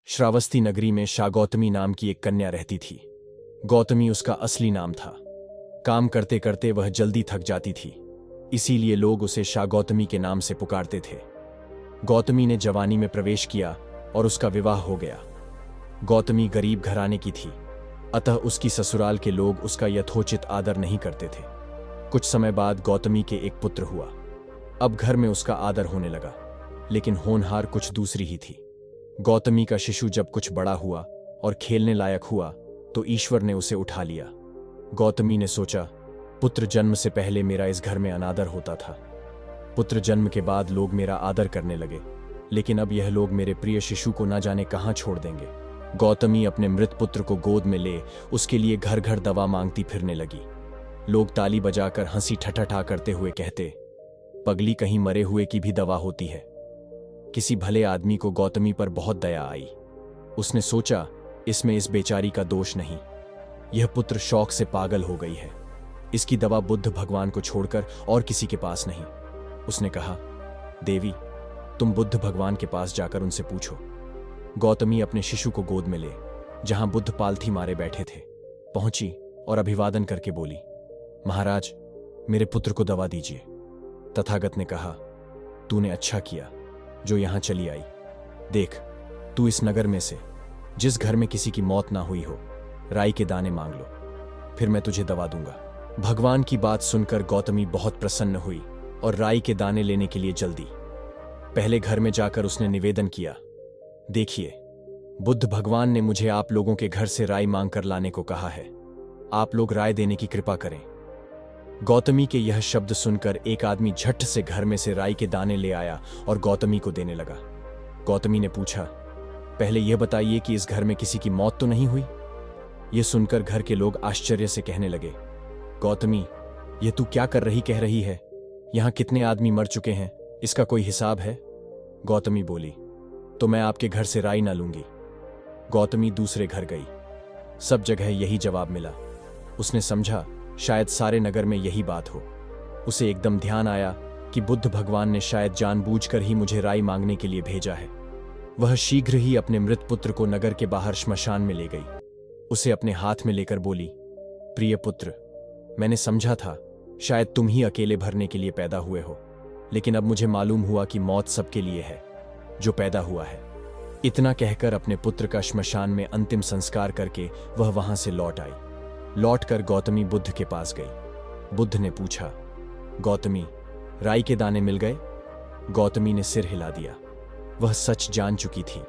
श्रावस्ती नगरी में शागौतमी नाम की एक कन्या रहती थी। गौतमी उसका असली नाम था। काम करते करते वह जल्दी थक जाती थी, इसीलिए लोग उसे शागौतमी के नाम से पुकारते थे। गौतमी ने जवानी में प्रवेश किया और उसका विवाह हो गया। गौतमी गरीब घराने की थी, अतः उसकी ससुराल के लोग उसका यथोचित आदर नहीं करते थे। कुछ समय बाद गौतमी के एक पुत्र हुआ। अब घर में उसका आदर होने लगा, लेकिन होनहार कुछ दूसरी ही थी। गौतमी का शिशु जब कुछ बड़ा हुआ और खेलने लायक हुआ तो ईश्वर ने उसे उठा लिया। गौतमी ने सोचा, पुत्र जन्म से पहले मेरा इस घर में अनादर होता था। पुत्र जन्म के बाद लोग मेरा आदर करने लगे, लेकिन अब यह लोग मेरे प्रिय शिशु को न जाने कहां छोड़ देंगे। गौतमी अपने मृत पुत्र को गोद में ले उसके लिए घर घर दवा मांगती फिरने लगी। लोग ताली बजाकर हंसी ठठाठा करते हुए कहते, पगली कहीं मरे हुए की भी दवा होती है। किसी भले आदमी को गौतमी पर बहुत दया आई। उसने सोचा, इसमें इस बेचारी का दोष नहीं, यह पुत्र शौक से पागल हो गई है। इसकी दवा बुद्ध भगवान को छोड़कर और किसी के पास नहीं। उसने कहा, देवी, तुम बुद्ध भगवान के पास जाकर उनसे पूछो। गौतमी अपने शिशु को गोद में ले जहां बुद्ध पालथी मारे बैठे थे पहुंची और अभिवादन करके बोली, महाराज, मेरे पुत्र को दवा दीजिए। तथागत ने कहा, तूने अच्छा किया जो यहां चली आई। देख, तू इस नगर में से जिस घर में किसी की मौत ना हुई हो, राई के दाने मांग लो, फिर मैं तुझे दवा दूंगा। भगवान की बात सुनकर गौतमी बहुत प्रसन्न हुई और राई के दाने लेने के लिए जल्दी। पहले घर में जाकर उसने निवेदन किया, देखिए, बुद्ध भगवान ने मुझे आप लोगों के घर से राई मांगकर लाने को कहा है। आप लोग राय देने की कृपा करें। गौतमी के यह शब्द सुनकर एक आदमी झट से घर में से राई के दाने ले आया और गौतमी को देने लगा। गौतमी ने पूछा, पहले यह बताइए कि इस घर में किसी की मौत तो नहीं हुई? यह सुनकर घर के लोग आश्चर्य से कहने लगे, गौतमी, यह तू क्या कर रही कह रही है? यहां कितने आदमी मर चुके हैं, इसका कोई हिसाब है? गौतमी बोली, तो मैं आपके घर से राई ना लूंगी। गौतमी दूसरे घर गई। सब जगह यही जवाब मिला। उसने समझा शायद सारे नगर में यही बात हो। उसे एकदम ध्यान आया कि बुद्ध भगवान ने शायद जानबूझकर ही मुझे राई मांगने के लिए भेजा है। वह शीघ्र ही अपने मृत पुत्र को नगर के बाहर श्मशान में ले गई। उसे अपने हाथ में लेकर बोली, प्रिय पुत्र, मैंने समझा था शायद तुम ही अकेले भरने के लिए पैदा हुए हो, लेकिन अब मुझे मालूम हुआ कि मौत सबके लिए है जो पैदा हुआ है। इतना कहकर अपने पुत्र का श्मशान में अंतिम संस्कार करके वह वहां से लौट आई। लौटकर गौतमी बुद्ध के पास गई। बुद्ध ने पूछा, गौतमी, राई के दाने मिल गए? गौतमी ने सिर हिला दिया। वह सच जान चुकी थी।